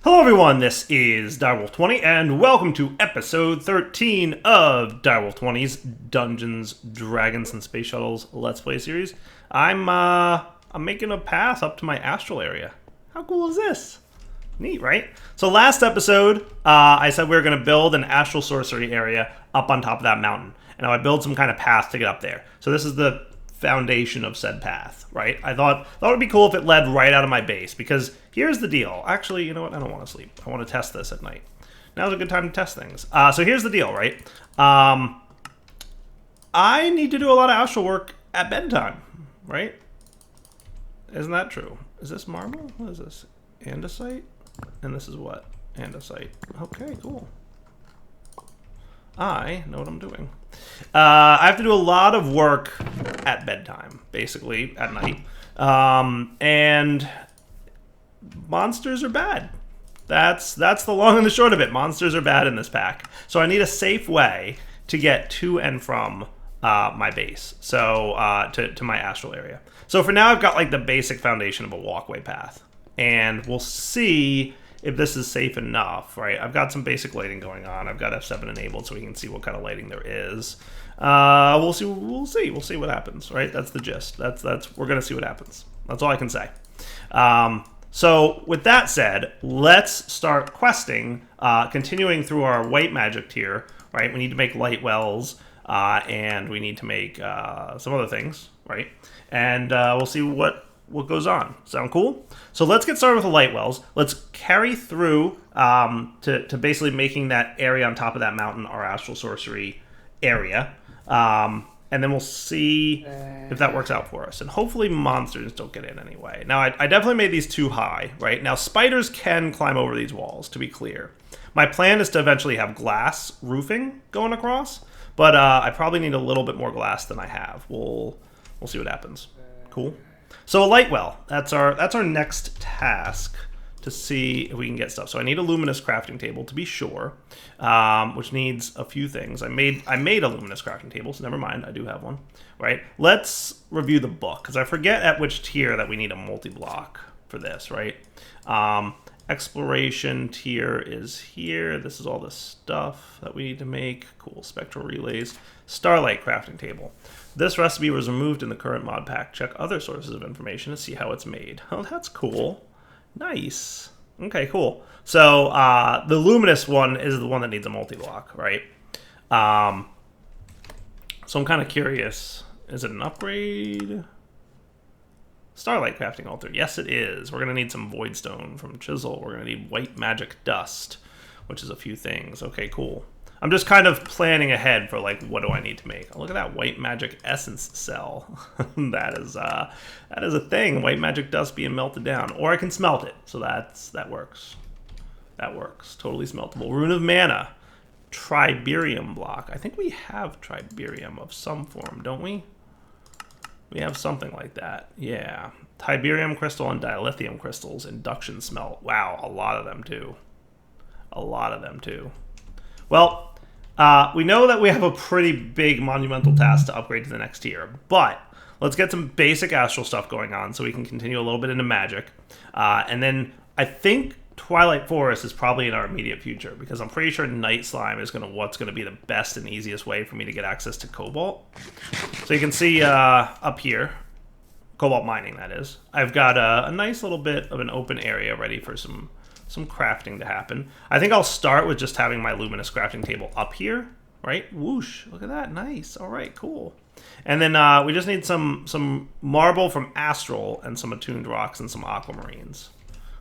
Hello everyone, this is Direwolf20 and welcome to episode 13 of Direwolf20's Dungeons, Dragons, and Space Shuttles Let's Play series. I'm making a path up to my astral area. How cool is this? Neat, right? So last episode, I said we were going to build an astral sorcery area up on top of that mountain. And I would build some kind of path to get up there. So this is the foundation of said path, right? I thought it would be cool if it led right out of my base, because here's the deal. Actually, you know what? I don't want to sleep. I want to test this at night. Now's a good time to test things. So here's the deal, right? I need to do a lot of astral work at bedtime, right? Isn't that true? Is this marble? What is this? Andesite? And this is what? Andesite. Okay, cool. I know what I'm doing. I have to do a lot of work at bedtime, basically, at night. And monsters are bad. That's the long and the short of it. Monsters are bad in this pack. So I need a safe way to get to and from my base, so to my astral area. So for now, I've got like the basic foundation of a walkway path. And we'll see if this is safe enough, right? I've got some basic lighting going on. I've got F7 enabled so we can see what kind of lighting there is. We'll see what happens, right? That's the gist. We're gonna see what happens. That's all I can say. So with that said, let's start questing, continuing through our white magic tier, right? We need to make Lightwells, and we need to make some other things, right? And we'll see what goes on. Sound cool? So let's get started with the Lightwells. Let's carry through to basically making that area on top of that mountain our astral sorcery area. And then we'll see if that works out for us. And hopefully monsters don't get in anyway. Now, I definitely made these too high, right? Now, spiders can climb over these walls, to be clear. My plan is to eventually have glass roofing going across, but I probably need a little bit more glass than I have. We'll see what happens. Cool. So a Lightwell, that's our next task to see if we can get stuff. So I need a luminous crafting table to be sure, which needs a few things. I made a luminous crafting table, so never mind, I do have one, right? Let's review the book, because I forget at which tier that we need a multi-block for this, right? Exploration tier is here. This is all the stuff that we need to make. Cool, spectral relays. Starlight crafting table. This recipe was removed in the current mod pack. Check other sources of information to see how it's made. Oh, that's cool. Nice. Okay, cool. So the luminous one is the one that needs a multi-block, right? So I'm kind of curious. Is it an upgrade? Starlight crafting altar. Yes, it is. We're going to need some voidstone from Chisel. We're going to need white magic dust, which is a few things. Okay, cool. I'm just kind of planning ahead for, like, what do I need to make? Oh, look at that white magic essence cell. that is a thing. White magic dust being melted down. Or I can smelt it. So that works. That works. Totally smeltable. Rune of Mana. Triberium block. I think we have Triberium of some form, don't we? We have something like that. Yeah. Tiberium crystal and dilithium crystals. Induction smelt. Wow, a lot of them too. A lot of them too. Well, we know that we have a pretty big monumental task to upgrade to the next tier, but let's get some basic astral stuff going on so we can continue a little bit into magic. And then I think Twilight Forest is probably in our immediate future, because I'm pretty sure Night Slime is what's going to be the best and easiest way for me to get access to Cobalt. So you can see up here, Cobalt mining that is, I've got a nice little bit of an open area ready for some crafting to happen. I think I'll start with just having my luminous crafting table up here, right? Whoosh, look at that, nice. All right, cool. And then we just need some marble from Astral and some attuned rocks and some Aquamarines.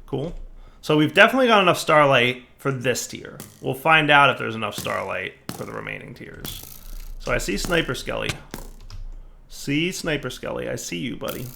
Cool. So we've definitely got enough Starlight for this tier. We'll find out if there's enough Starlight for the remaining tiers. So I see Sniper Skelly. Sniper Skelly, I see you, buddy.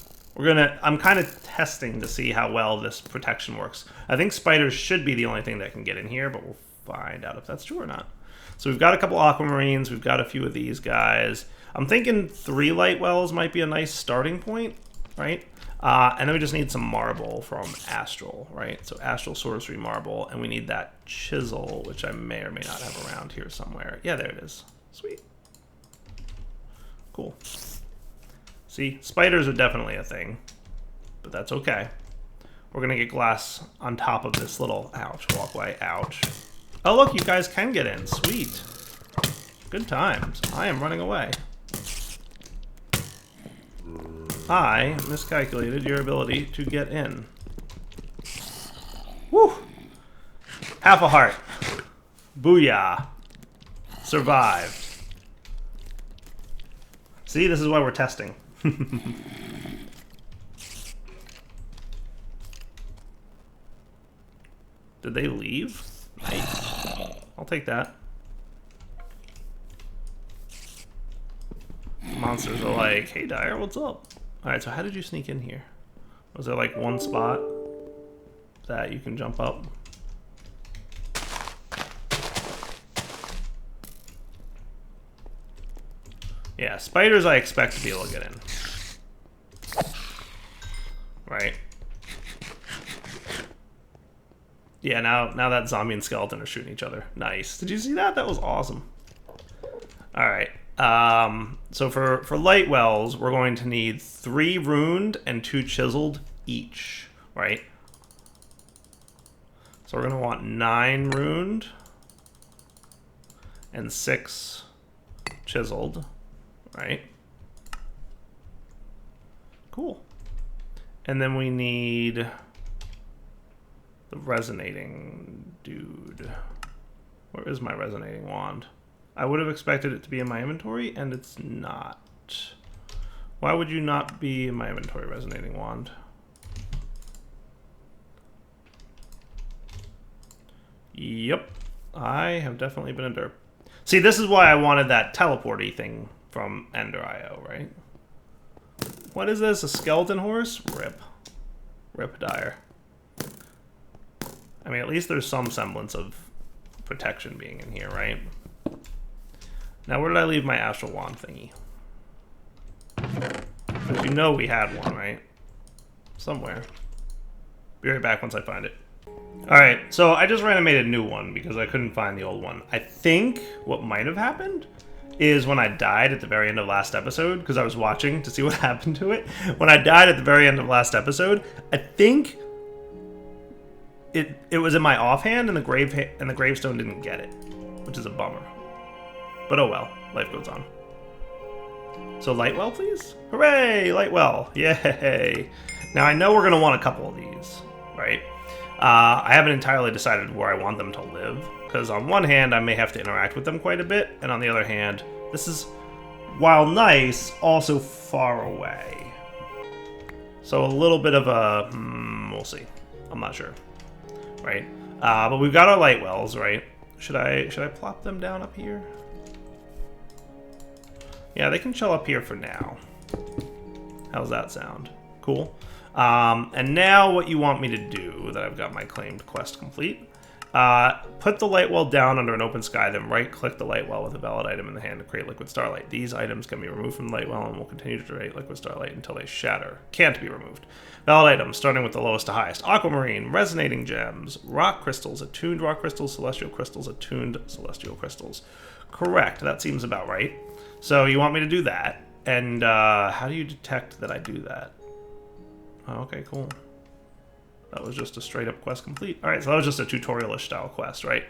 I'm kind of testing to see how well this protection works. I think spiders should be the only thing that can get in here, but we'll find out if that's true or not. So we've got a couple Aquamarines, we've got a few of these guys. I'm thinking 3 Lightwells might be a nice starting point, right? And then we just need some marble from Astral, right? So Astral Sorcery Marble, and we need that Chisel, which I may or may not have around here somewhere. Yeah, there it is. Sweet. Cool. See, spiders are definitely a thing, but that's okay. we're gonna get glass on top of this little, ouch, walkway, ouch. Oh look, you guys can get in, sweet. Good times. I am running away. I miscalculated your ability to get in. Woo! Half a heart. Booyah. Survived. See, this is why we're testing. Did they leave? Nice. I'll take that. Monsters are like, hey Dyer, what's up? Alright, so how did you sneak in here? Was there like one spot that you can jump up? Yeah, spiders I expect to be able to get in. Right. Yeah, now that zombie and skeleton are shooting each other. Nice. Did you see that? That was awesome. Alright. So for Lightwells, we're going to need 3 runed and 2 chiseled each, right? So we're going to want 9 runed and 6 chiseled, right? Cool. And then we need the resonating dude. Where is my resonating wand? I would have expected it to be in my inventory, and it's not. Why would you not be in my inventory, resonating wand? Yep. I have definitely been a derp. See, this is why I wanted that teleporty thing from Ender.io, right? What is this? A skeleton horse? Rip. Rip Dyer. I mean, at least there's some semblance of protection being in here, right? Now, where did I leave my astral wand thingy? Because you know we had one, right? Somewhere. Be right back once I find it. Alright, so I just randomly made a new one because I couldn't find the old one. I think what might have happened is when I died at the very end of last episode, because I was watching to see what happened to it. When I died at the very end of last episode, I think it was in my offhand and the gravestone didn't get it, which is a bummer. But oh well, life goes on. So Lightwell, please? Hooray, Lightwell, yay. Now I know we're gonna want a couple of these, right? I haven't entirely decided where I want them to live, because on one hand I may have to interact with them quite a bit, and on the other hand, this is, while nice, also far away. So a little bit of a, we'll see. I'm not sure, right? But we've got our Lightwells, right? Should I plop them down up here? Yeah, they can chill up here for now. How's that sound? Cool. And now what you want me to do, that I've got my claimed quest complete, put the Lightwell down under an open sky, then right-click the Lightwell with a valid item in the hand to create Liquid Starlight. These items can be removed from the Lightwell and will continue to generate Liquid Starlight until they shatter. Can't be removed. Valid items, starting with the lowest to highest. Aquamarine, Resonating Gems, Rock Crystals, Attuned Rock Crystals, Celestial Crystals, Attuned Celestial Crystals. Correct, that seems about right. So you want me to do that, and how do you detect that I do that? Oh, okay, cool. That was just a straight-up quest complete. Alright, so that was just a tutorial-ish style quest, right?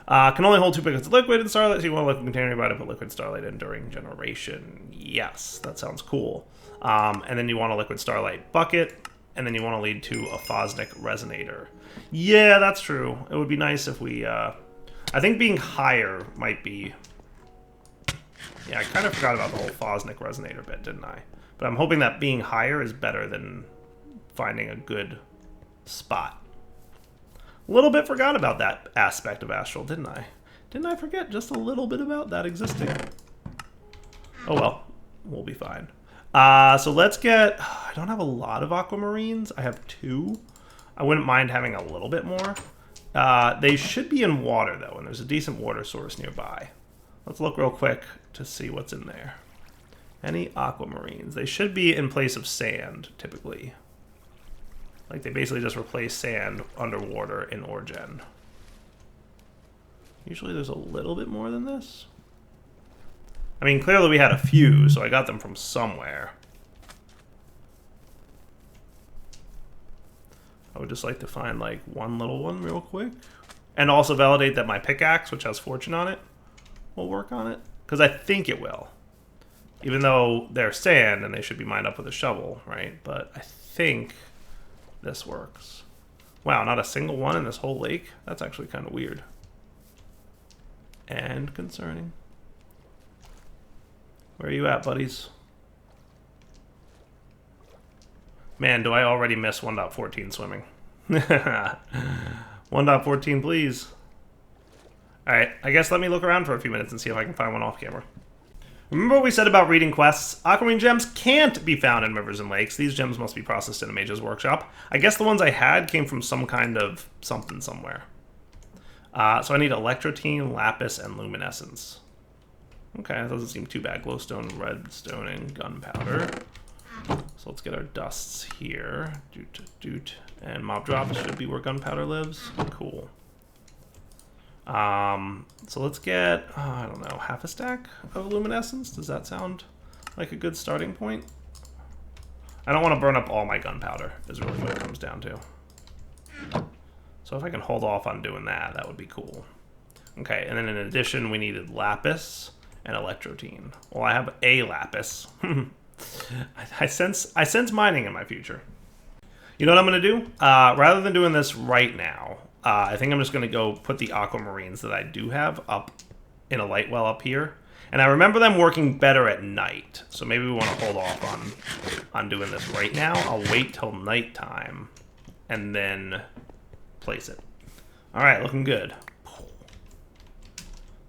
Can only hold 2 packets of liquid in Starlight, so you want a liquid container nearby to put liquid Starlight in during generation. Yes, that sounds cool. And then you want a liquid Starlight bucket, and then you want to lead to a Phosnic Resonator. Yeah, that's true. It would be nice if we, I think being higher might be... Yeah, I kind of forgot about the whole Phosnic Resonator bit, didn't I? But I'm hoping that being higher is better than finding a good spot. A little bit forgot about that aspect of Astral, didn't I? Didn't I forget just a little bit about that existing? Oh well, we'll be fine. So let's get... I don't have a lot of Aquamarines. I have 2. I wouldn't mind having a little bit more. They should be in water, though, and there's a decent water source nearby. Let's look real quick to see what's in there. Any Aquamarines? They should be in place of sand, typically. Like, they basically just replace sand underwater in Oregen. Usually there's a little bit more than this. I mean, clearly we had a few, so I got them from somewhere. would just like to find like one little one real quick. And also validate that my pickaxe, which has fortune on it, will work on it. Because I think it will. Even though they're sand and they should be mined up with a shovel, right? But I think this works. Wow, not a single one in this whole lake? That's actually kind of weird. And concerning. Where are you at, buddies? Man, do I already miss 1.14 swimming. 1.14, please. Alright, I guess let me look around for a few minutes and see if I can find one off camera. Remember what we said about reading quests? Aquamarine gems can't be found in rivers and lakes. These gems must be processed in a mage's workshop. I guess the ones I had came from some kind of something somewhere. So I need electrotine, lapis, and luminescence. Okay, that doesn't seem too bad. Glowstone, redstone, and gunpowder. So let's get our dusts here. Doot, doot. And mob drop should be where gunpowder lives. Cool. So let's get, I don't know, half a stack of luminescence. Does that sound like a good starting point? I don't want to burn up all my gunpowder, is really what it comes down to. So if I can hold off on doing that, that would be cool. Okay, and then in addition, we needed lapis and electrotine. Well, I have a lapis. I sense mining in my future. You know what I'm going to do? Rather than doing this right now, I think I'm just going to go put the aquamarines that I do have up in a light well up here. And I remember them working better at night. So maybe we want to hold off on doing this right now. I'll wait till nighttime and then place it. All right, looking good.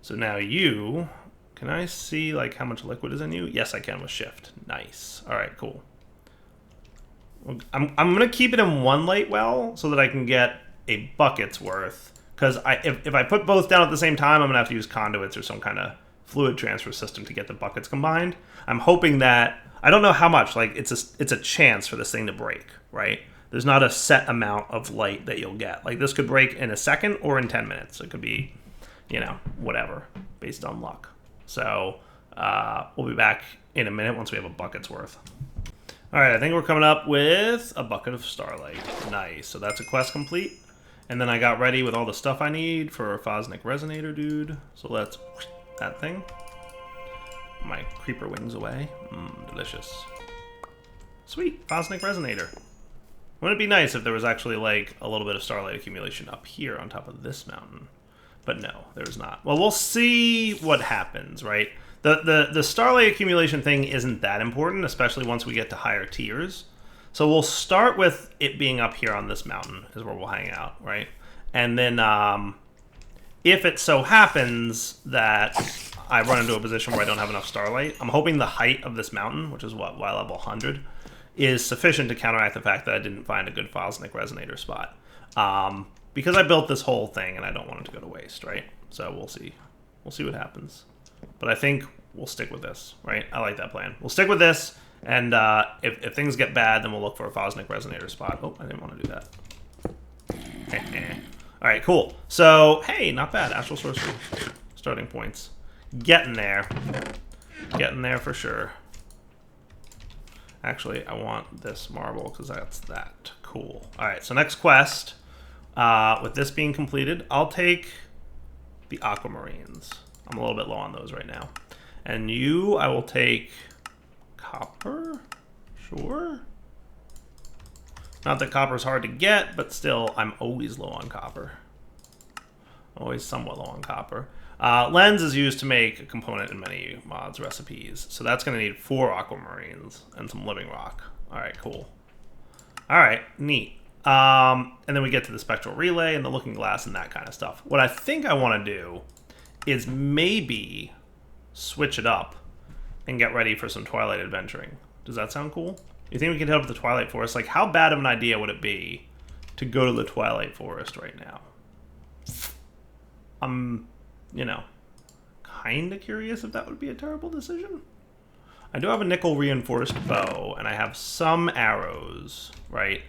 So now you... Can I see like how much liquid is in you? Yes, I can with shift. Nice. All right, cool. I'm gonna keep it in one light well so that I can get a bucket's worth. Because if I put both down at the same time, I'm gonna have to use conduits or some kind of fluid transfer system to get the buckets combined. I'm hoping that I don't know how much. Like it's a chance for this thing to break, right? There's not a set amount of light that you'll get. Like this could break in a second or in 10 minutes. It could be, you know, whatever based on luck. So we'll be back in a minute once we have a bucket's worth. All right, I think we're coming up with a bucket of Starlight. Nice. So that's a quest complete. And then I got ready with all the stuff I need for Phosnic Resonator, dude. So let's that thing. My creeper wings away. Delicious. Sweet, Phosnic Resonator. Wouldn't it be nice if there was actually like a little bit of Starlight accumulation up here on top of this mountain? But no, there's not. Well, we'll see what happens, right? The Starlight accumulation thing isn't that important, especially once we get to higher tiers. So we'll start with it being up here on this mountain is where we'll hang out, right? And then if it so happens that I run into a position where I don't have enough Starlight, I'm hoping the height of this mountain, which is what, Y level 100, is sufficient to counteract the fact that I didn't find a good Phosnic Resonator spot. Because I built this whole thing and I don't want it to go to waste, right? So we'll see. We'll see what happens. But I think we'll stick with this, right? I like that plan. We'll stick with this, and if things get bad, then we'll look for a Phosnic Resonator spot. Oh, I didn't want to do that. All right, cool. So, hey, not bad. Astral Sorcery. Starting points. Getting there. Getting there for sure. Actually, I want this marble because that's that. Cool. All right, so next quest. With this being completed, I'll take the Aquamarines. I'm a little bit low on those right now. And you, I will take copper? Sure. Not that copper's hard to get, but still, I'm always low on copper. Always somewhat low on copper. Lens is used to make a component in many mods recipes. So that's going to need 4 Aquamarines and some living rock. All right, cool. All right, neat. And then we get to the spectral relay and the looking glass and that kind of stuff. What I think I want to do is maybe switch it up and get ready for some Twilight adventuring. Does that sound cool? You think we can hit up the Twilight Forest? Like, how bad of an idea would it be to go to the Twilight Forest right now? I'm, you know, kind of curious if that would be a terrible decision. I do have a nickel reinforced bow, and I have some arrows, right?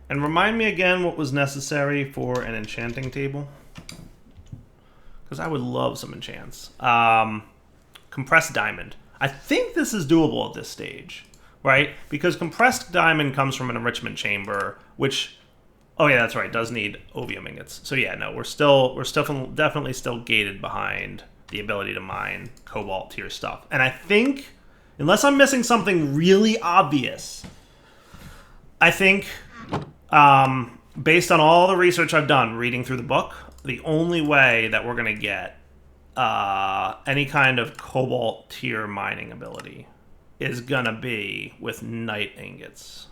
And remind me again what was necessary for an enchanting table. Because I would love some enchants. Compressed diamond. I think this is doable at this stage, right? Because compressed diamond comes from an enrichment chamber, which Oh yeah, that's right. It does need ovium ingots. So yeah, no, we're definitely still gated behind the ability to mine cobalt tier stuff. And I think, unless I'm missing something really obvious, I think, based on all the research I've done reading through the book, the only way that we're gonna get any kind of cobalt tier mining ability is gonna be with night ingots,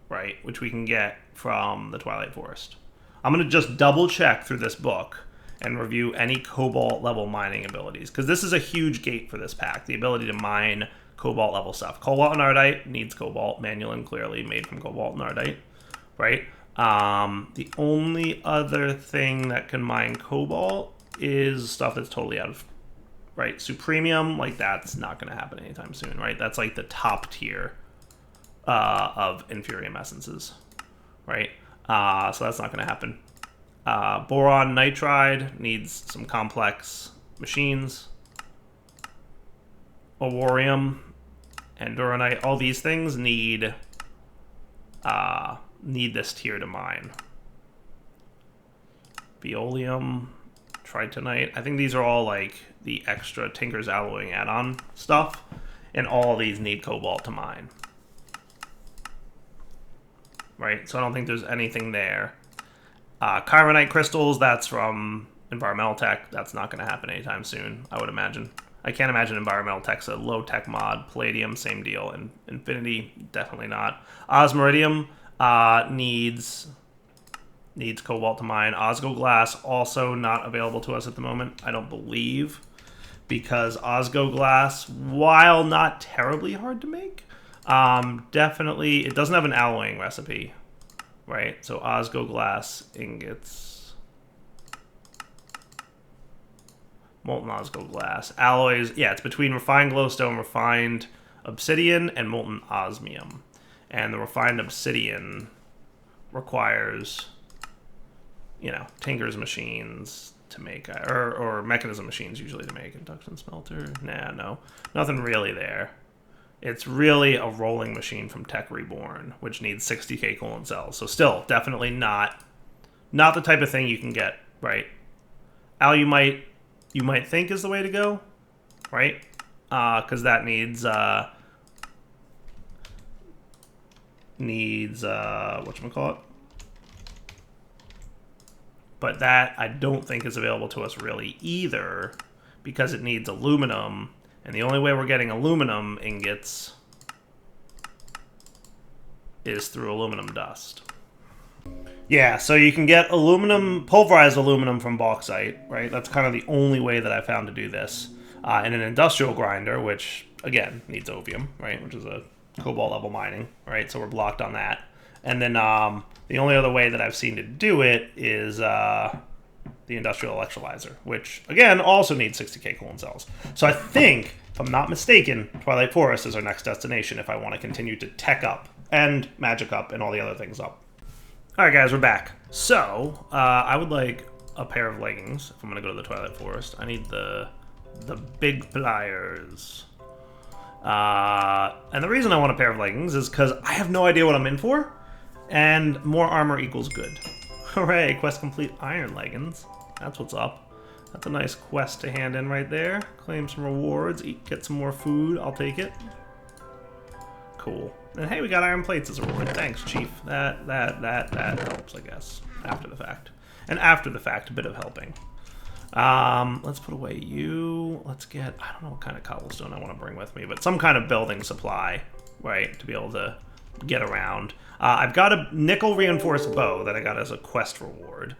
right? Which we can get from the Twilight Forest. I'm gonna just double check through this book and review any cobalt level mining abilities, because this is a huge gate for this pack, the ability to mine cobalt level stuff. Cobalt and Ardite needs cobalt, manual and clearly made from cobalt and Ardite, right? The only other thing that can mine cobalt is stuff that's totally out of, right? Supremium, like that's not going to happen anytime soon, right? That's like the top tier of Infurium essences, right? So that's not going to happen. Boron nitride needs some complex machines. Aworium and Duranite, all these things need this tier to mine. Bioleum, Tritonite. I think these are all like the extra Tinker's Alloying add-on stuff, and all of these need cobalt to mine. Right, so I don't think there's anything there. Chironite crystals, that's from environmental tech. That's not going to happen anytime soon, I would imagine. I can't imagine environmental tech's a low-tech mod. Palladium, same deal. And Infinity, definitely not. Osmiridium needs cobalt to mine. Osgoglass, also not available to us at the moment, I don't believe. Because Osgoglass, while not terribly hard to make, definitely, it doesn't have an alloying recipe. Right, so Osgoglass ingots, molten Osgoglass, alloys. Yeah, it's between refined glowstone, refined obsidian, and molten osmium. And the refined obsidian requires, you know, Tinker's machines to make, or mechanism machines usually to make. Induction smelter, nah, no, nothing really there. It's really a rolling machine from Tech Reborn, which needs 60k colon cells. So still, definitely not the type of thing you can get, right? Al, you might think is the way to go, right? Because that needs whatchamacallit? But that I don't think is available to us really either, because it needs aluminum. And the only way we're getting aluminum ingots is through aluminum dust. Yeah, so you can get aluminum, pulverized aluminum from bauxite, right? That's kind of the only way that I found to do this. In an industrial grinder, which, again, needs ovium, right? Which is a cobalt level mining, right? So we're blocked on that. And then the only other way that I've seen to do it is the industrial electrolyzer, which, again, also needs 60k colon cells. So I think, if I'm not mistaken, Twilight Forest is our next destination if I want to continue to tech up and magic up and all the other things up. Alright guys, we're back. So, I would like a pair of leggings if I'm going to go to the Twilight Forest. I need the big pliers. And the reason I want a pair of leggings is because I have no idea what I'm in for, and more armor equals good. Hooray, quest complete iron leggings. That's what's up. That's a nice quest to hand in right there. Claim some rewards, get some more food, I'll take it. Cool. And hey, we got iron plates as a reward. Thanks, Chief. That helps, I guess, after the fact. And after the fact, a bit of helping. Let's put away you. Let's get, I don't know what kind of cobblestone I want to bring with me, but some kind of building supply, right, to be able to get around. I've got a nickel reinforced bow that I got as a quest reward.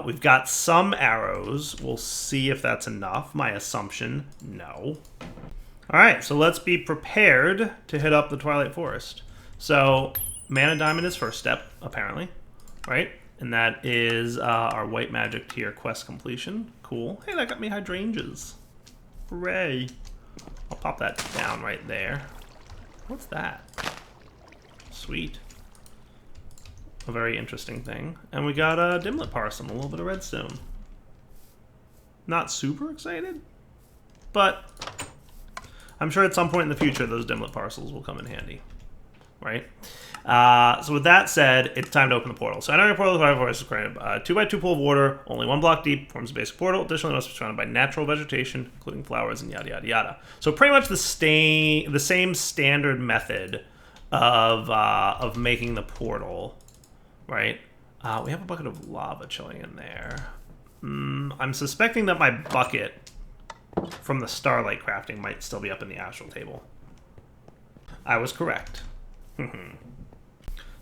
We've got some arrows. We'll see if that's enough. My assumption, no. Alright, so let's be prepared to hit up the Twilight Forest. So, Mana Diamond is first step, apparently, right? And that is our white magic tier quest completion. Cool. Hey, that got me hydrangeas. Hooray. I'll pop that down right there. What's that? Sweet. A very interesting thing. And we got a Dimlet Parcel, a little bit of redstone. Not super excited, but I'm sure at some point in the future those Dimlet Parcels will come in handy. right? So with that said, it's time to open the portal. So entering a portal, the Twilight Forest is granted 2x2 pool of water, only 1 block deep, forms a basic portal. Additionally, it must be surrounded by natural vegetation, including flowers and yada yada yada. So pretty much the same standard method of making the portal, right? We have a bucket of lava chilling in there. I'm suspecting that my bucket from the Starlight crafting might still be up in the astral table. I was correct.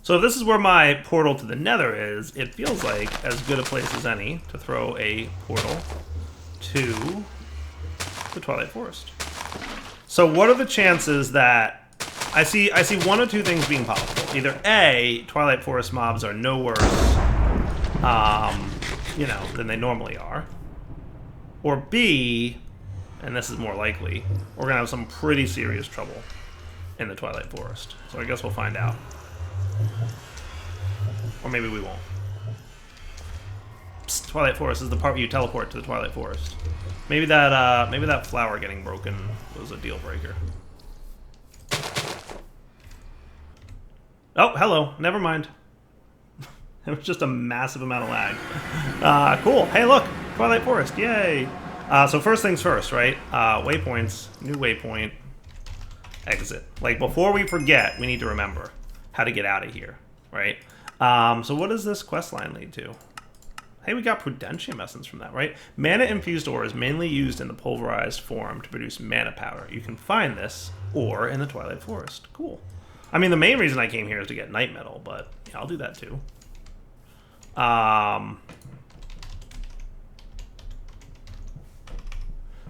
So if this is where my portal to the Nether is, it feels like as good a place as any to throw a portal to the Twilight Forest. So what are the chances that I see 1 or 2 things being possible? Either A, Twilight Forest mobs are no worse, than they normally are, or B, and this is more likely, we're gonna have some pretty serious trouble in the Twilight Forest. So I guess we'll find out. Or maybe we won't. Psst, Twilight Forest is the part where you teleport to the Twilight Forest. Maybe that flower getting broken was a deal breaker. Oh, hello. Never mind. It was just a massive amount of lag. Cool. Hey, look. Twilight Forest. Yay. So first things first, right? Waypoints. New waypoint. Exit. Like, before we forget, we need to remember how to get out of here, right? So what does this quest line lead to? Hey, we got Prudentium Essence from that, right? Mana Infused Ore is mainly used in the pulverized form to produce mana powder. You can find this ore in the Twilight Forest. Cool. I mean, the main reason I came here is to get Night Metal, but yeah, I'll do that too.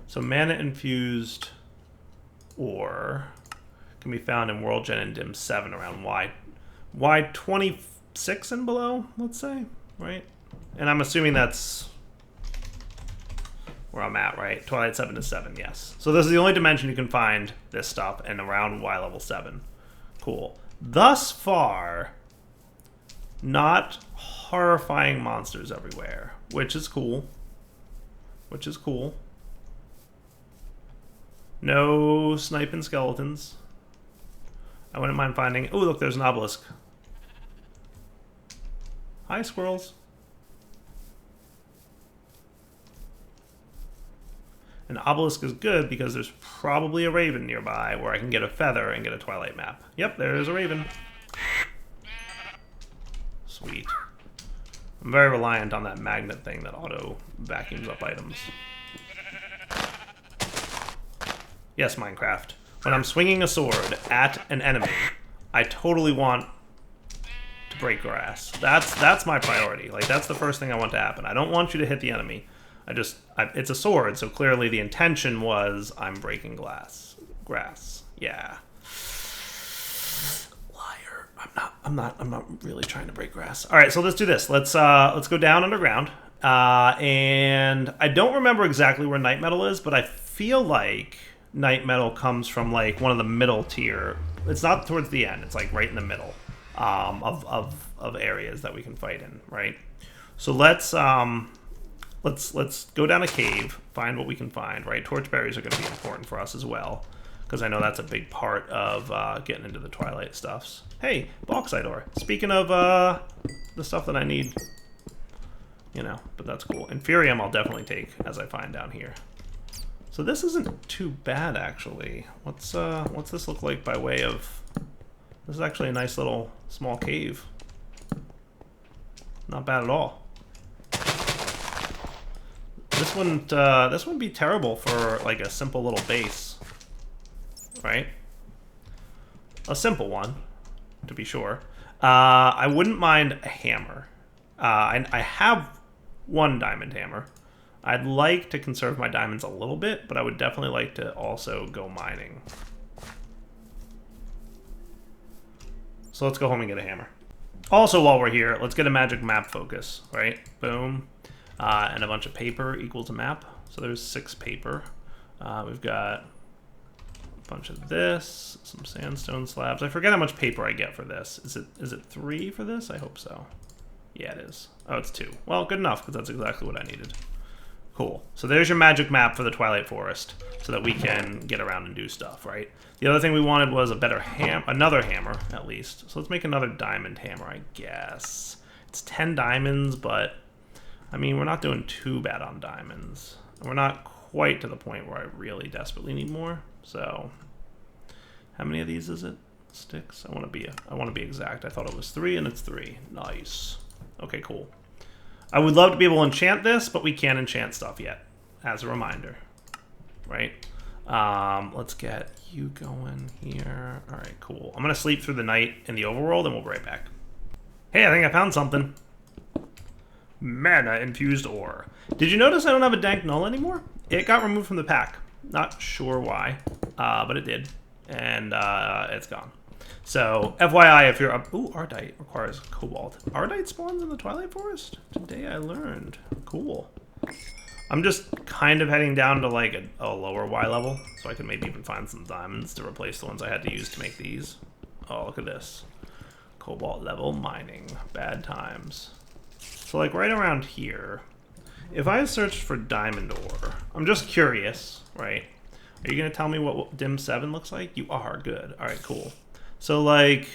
So Mana Infused Ore can be found in World Gen and Dim 7 around Y26 and below, let's say, right? And I'm assuming that's where I'm at, right? Twilight 7 to 7, yes. So this is the only dimension you can find this stuff, and around Y level 7. Cool. Thus far, not horrifying monsters everywhere, which is cool. Which is cool. No sniping skeletons. I wouldn't mind finding... Oh, look, there's an obelisk. Hi, squirrels. An obelisk is good because there's probably a raven nearby where I can get a feather and get a Twilight map. Yep, there's a raven. Sweet. I'm very reliant on that magnet thing that auto vacuums up items. Yes, Minecraft. When I'm swinging a sword at an enemy, I totally want to break grass. That's my priority. Like, that's the first thing I want to happen. I don't want you to hit the enemy. It's a sword, so clearly the intention was I'm breaking grass. Yeah. Liar. I'm not really trying to break grass. All right, so let's do this. Let's go down underground. And I don't remember exactly where Night Metal is, but I feel like Night Metal comes from like one of the middle tier. It's not towards the end. It's like right in the middle of areas that we can fight in, right? So let's go down a cave, find what we can find, right? Torchberries are going to be important for us as well, because I know that's a big part of getting into the Twilight stuffs. Hey, bauxite ore. Speaking of the stuff that I need, but that's cool. Inferium I'll definitely take as I find down here. So this isn't too bad, actually. What's this look like by way of... This is actually a nice little small cave. Not bad at all. This wouldn't be terrible for like a simple little base, right? A simple one, to be sure. I wouldn't mind a hammer. I have one diamond hammer. I'd like to conserve my diamonds a little bit, but I would definitely like to also go mining. So let's go home and get a hammer. Also, while we're here, let's get a magic map focus, right? Boom. And a bunch of paper equals a map. So there's 6 paper. We've got a bunch of this, some sandstone slabs. I forget how much paper I get for this. Is it 3 for this? I hope so. Yeah, it is. Oh, it's 2. Well, good enough, because that's exactly what I needed. Cool. So there's your magic map for the Twilight Forest, so that we can get around and do stuff, right? The other thing we wanted was a better another hammer, at least. So let's make another diamond hammer, I guess. It's 10 diamonds, but I mean, we're not doing too bad on diamonds. We're not quite to the point where I really desperately need more. So, how many of these is it? Sticks. I want to be exact. I thought it was 3, and it's 3. Nice. Okay, cool. I would love to be able to enchant this, but we can't enchant stuff yet. As a reminder, right? Let's get you going here. All right, cool. I'm gonna sleep through the night in the overworld, and we'll be right back. Hey, I think I found something. Mana Infused Ore. Did you notice I don't have a dank null anymore? It got removed from the pack. Not sure why, but it did, and it's gone. So, FYI, if you're up... Ooh, Ardite requires Cobalt. Ardite spawns in the Twilight Forest? Today I learned. Cool. I'm just kind of heading down to, like, a lower Y level, so I can maybe even find some diamonds to replace the ones I had to use to make these. Oh, look at this. Cobalt level mining. Bad times. So, like, right around here, if I searched for diamond ore, I'm just curious, right? Are you going to tell me what Dim 7 looks like? You are. Good. All right, cool. So, like,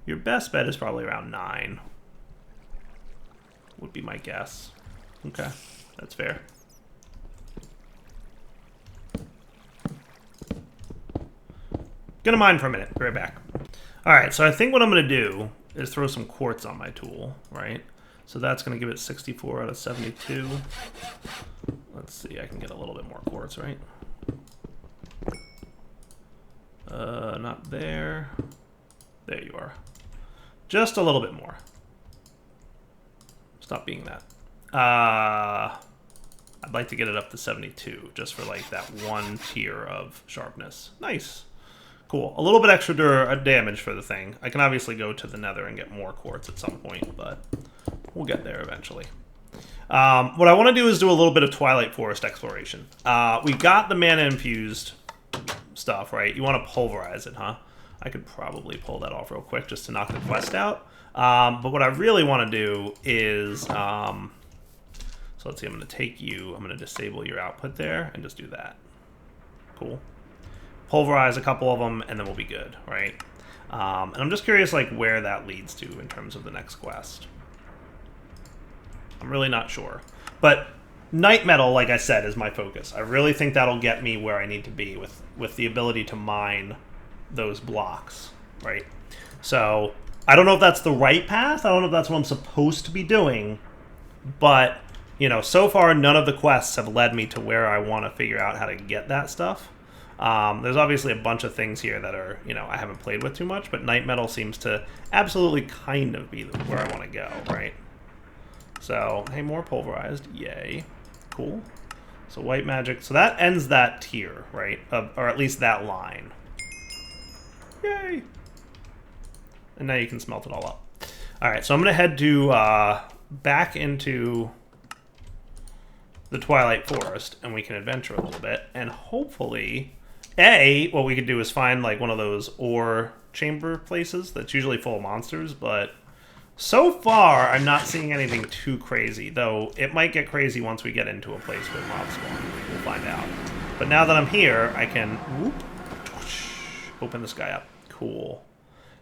your best bet is probably around 9. Would be my guess. Okay, that's fair. Gonna mine for a minute. Be right back. All right, so I think what I'm gonna do is throw some quartz on my tool, right? So that's gonna give it 64 out of 72. Let's see, I can get a little bit more quartz, right? Not there. There you are. Just a little bit more. Stop being that. I'd like to get it up to 72, just for like that one tier of sharpness. Nice. Cool. A little bit extra damage for the thing. I can obviously go to the nether and get more quartz at some point, but we'll get there eventually. What I want to do is do a little bit of Twilight Forest exploration. We got the mana infused stuff, right? You want to pulverize it, huh? I could probably pull that off real quick just to knock the quest out. But what I really want to do is, so let's see, I'm going to take you, I'm going to disable your output there and just do that. Cool. Pulverize a couple of them and then we'll be good, right? And I'm just curious like where that leads to in terms of the next quest. I'm really not sure. But Night Metal, like I said, is my focus. I really think that'll get me where I need to be with the ability to mine those blocks, right? So I don't know if that's the right path. I don't know if that's what I'm supposed to be doing. But, you know, so far none of the quests have led me to where I want to figure out how to get that stuff. There's obviously a bunch of things here that are, you know, I haven't played with too much, but Night Metal seems to absolutely kind of be where I want to go, right? So, hey, more pulverized. Yay. Cool. So white magic. So that ends that tier, right? Or at least that line. Yay. And now you can smelt it all up. All right, so I'm going to head to back into the Twilight Forest, and we can adventure a little bit. And hopefully, what we could do is find like one of those ore chamber places that's usually full of monsters, but so far, I'm not seeing anything too crazy, though it might get crazy once we get into a place with mobs spawn. We'll find out. But now that I'm here, I can open this guy up. Cool.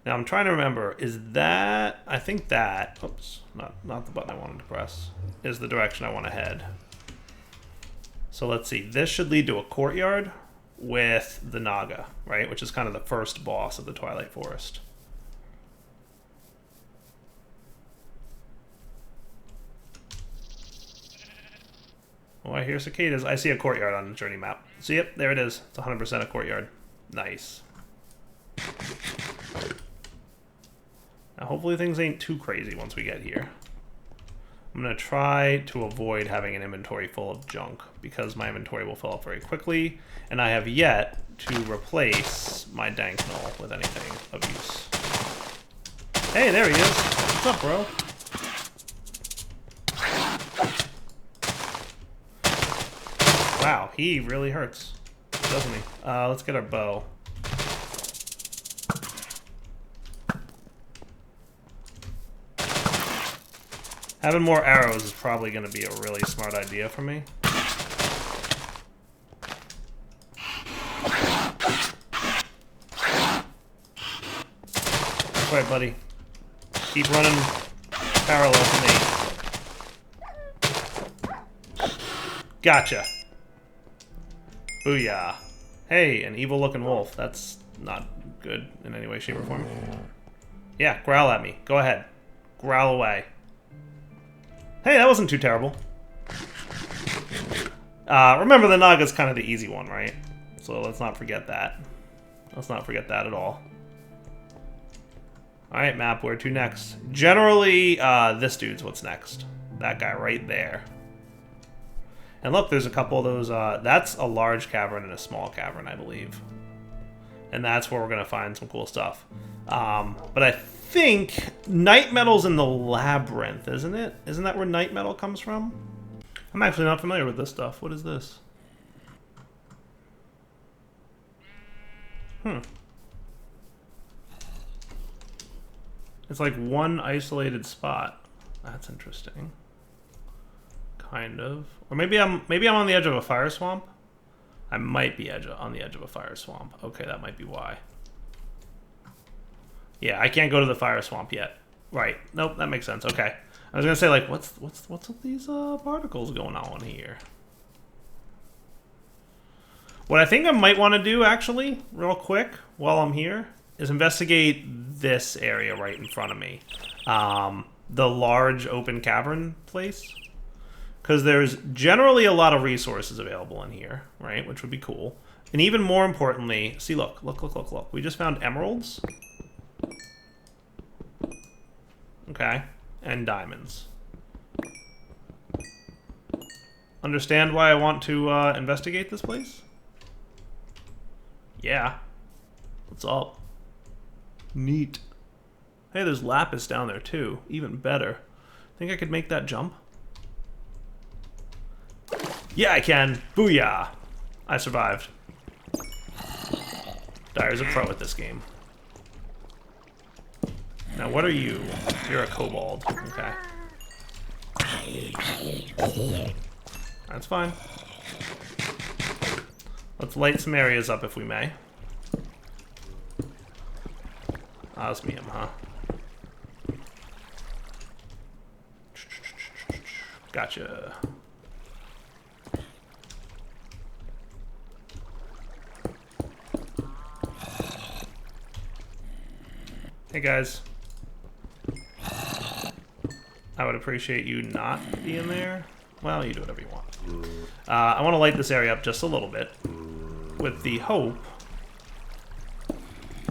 Now I'm trying to remember, is that, I think that, oops, not the button I wanted to press, is the direction I want to head. So let's see, this should lead to a courtyard with the Naga, right, which is kind of the first boss of the Twilight Forest. Oh, I hear cicadas. I see a courtyard on the journey map. So yep, there it is. It's 100% a courtyard. Nice. Now hopefully things ain't too crazy once we get here. I'm going to try to avoid having an inventory full of junk because my inventory will fill up very quickly, and I have yet to replace my dank null with anything of use. Hey, there he is. What's up, bro? Wow, he really hurts, doesn't he? Let's get our bow. Having more arrows is probably going to be a really smart idea for me. Alright, buddy. Keep running parallel to me. Gotcha. Booyah. Hey, an evil-looking wolf. That's not good in any way, shape, or form. Yeah, growl at me. Go ahead. Growl away. Hey, that wasn't too terrible. Remember, the Naga's kind of the easy one, right? So let's not forget that. Let's not forget that at all. Alright, map, where to next? Generally, this dude's what's next. That guy right there. And look, there's a couple of those, that's a large cavern and a small cavern, I believe. And that's where we're going to find some cool stuff. But I think night metal's in the Labyrinth, isn't it? Isn't that where night metal comes from? I'm actually not familiar with this stuff. What is this? It's like one isolated spot. That's interesting. Kind of. Or maybe I'm on the edge of a fire swamp. I might be on the edge of a fire swamp. Okay, that might be why. Yeah, I can't go to the fire swamp yet. Right. Nope, that makes sense. Okay. I was gonna say, like, what's with these particles going on here? What I think I might want to do, actually, real quick, while I'm here, is investigate this area right in front of me. The large open cavern place. Because there's generally a lot of resources available in here, right? Which would be cool. And even more importantly, see, look. We just found emeralds. Okay. And diamonds. Understand why I want to investigate this place? Yeah. What's up? Neat. Hey, there's lapis down there too. Even better. Think I could make that jump? Yeah, I can. Booyah. I survived. Dyer's a pro at this game. Now, what are you? You're a kobold. Okay. That's fine. Let's light some areas up if we may. Osmium, huh? Gotcha. Hey guys. I would appreciate you not being there. Well, you do whatever you want. I want to light this area up just a little bit with the hope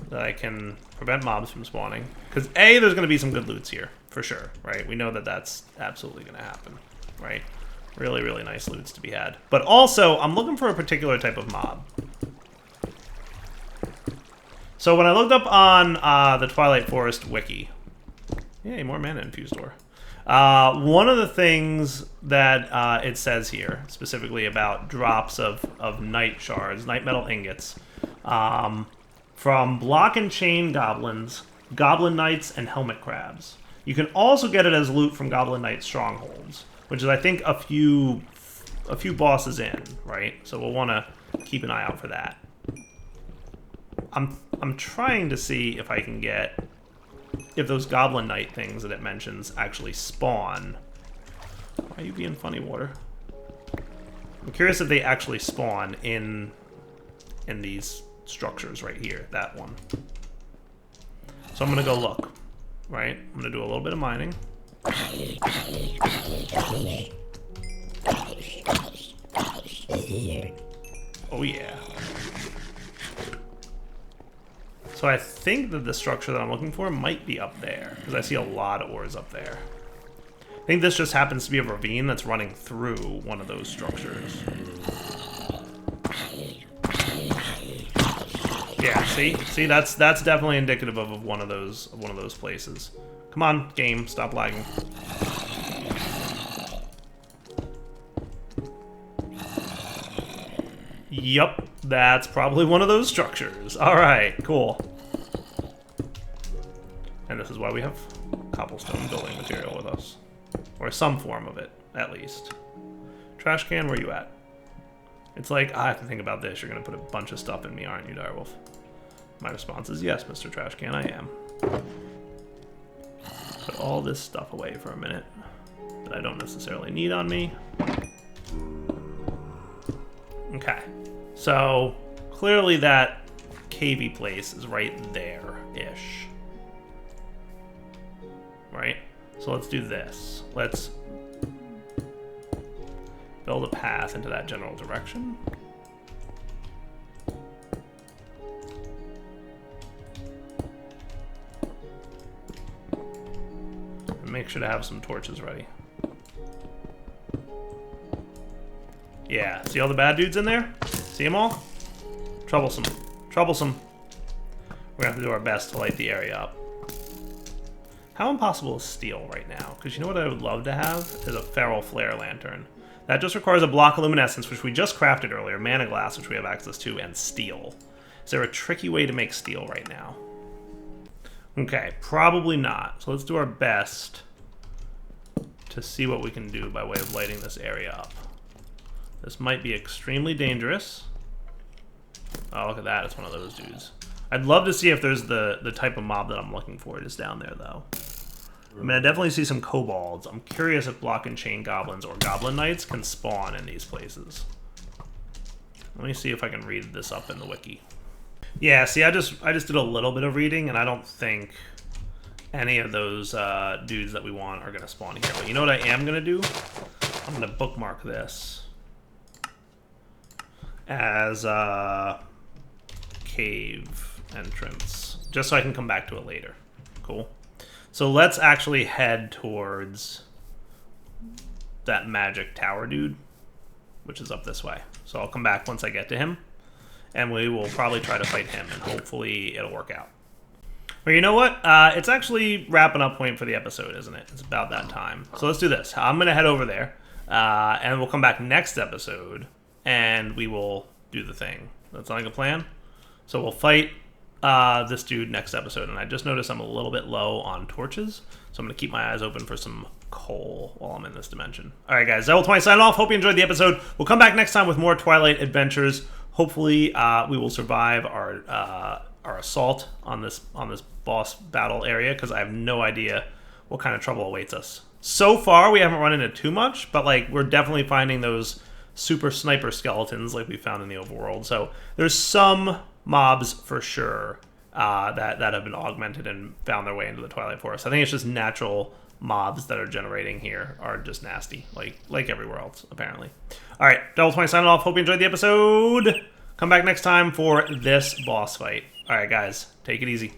that I can prevent mobs from spawning. Because A, there's going to be some good loots here, for sure, right? We know that that's absolutely going to happen, right? Really, really nice loots to be had. But also, I'm looking for a particular type of mob. So when I looked up on the Twilight Forest wiki, yay, more mana infused ore. One of the things that it says here, specifically about drops of night shards, night metal ingots, from block and chain goblins, goblin knights, and helmet crabs. You can also get it as loot from goblin knight strongholds, which is, I think, a few bosses in, right? So we'll want to keep an eye out for that. I'm trying to see if I can get, if those goblin knight things that it mentions actually spawn. Why are you being funny, water? I'm curious if they actually spawn in these structures right here, that one. So I'm gonna go look, right? I'm gonna do a little bit of mining. Oh yeah. So I think that the structure that I'm looking for might be up there, because I see a lot of ores up there. I think this just happens to be a ravine that's running through one of those structures. Yeah, see, that's definitely indicative of one of those places. Come on, game, stop lagging. Yup, that's probably one of those structures. Alright, cool. And this is why we have cobblestone building material with us. Or some form of it, at least. Trash can, where you at? It's like, I have to think about this. You're going to put a bunch of stuff in me, aren't you, Direwolf? My response is yes, Mr. Trash Can, I am. Put all this stuff away for a minute that I don't necessarily need on me. Okay, so clearly that cavey place is right there-ish. Right? So let's do this. Let's build a path into that general direction. And make sure to have some torches ready. Yeah, see all the bad dudes in there? See them all? Troublesome. Troublesome. We're gonna have to do our best to light the area up. How impossible is steel right now? Because you know what I would love to have? Is a feral flare lantern. That just requires a block of luminescence, which we just crafted earlier, mana glass, which we have access to, and steel. Is there a tricky way to make steel right now? Okay, probably not. So let's do our best to see what we can do by way of lighting this area up. This might be extremely dangerous. Oh, look at that. It's one of those dudes. I'd love to see if there's the type of mob that I'm looking for just down there, though. I mean, I definitely see some kobolds. I'm curious if block and chain goblins or goblin knights can spawn in these places. Let me see if I can read this up in the wiki. Yeah, see, I just did a little bit of reading, and I don't think any of those dudes that we want are going to spawn here. But you know what I am going to do? I'm going to bookmark this as cave entrance, just so I can come back to it later. Cool. So let's actually head towards that magic tower dude, which is up this way. So I'll come back once I get to him, and we will probably try to fight him, and hopefully it'll work out. But you know what? It's actually wrapping up point for the episode, isn't it? It's about that time. So let's do this. I'm going to head over there, and we'll come back next episode, and we will do the thing. That sound like a plan? So we'll fight this dude next episode, and I just noticed I'm a little bit low on torches, so I'm going to keep my eyes open for some coal while I'm in this dimension. Alright guys, Ep13 signing off. Hope you enjoyed the episode. We'll come back next time with more Twilight adventures. Hopefully we will survive our assault on this boss battle area, because I have no idea what kind of trouble awaits us. So far we haven't run into too much, but like we're definitely finding those super sniper skeletons like we found in the overworld. So there's some mobs for sure that have been augmented and found their way into the Twilight Forest. I think it's just natural mobs that are generating here are just nasty, like everywhere else, apparently. All right, Ep13 signing off. Hope you enjoyed the episode. Come back next time for this boss fight. All right, guys, take it easy.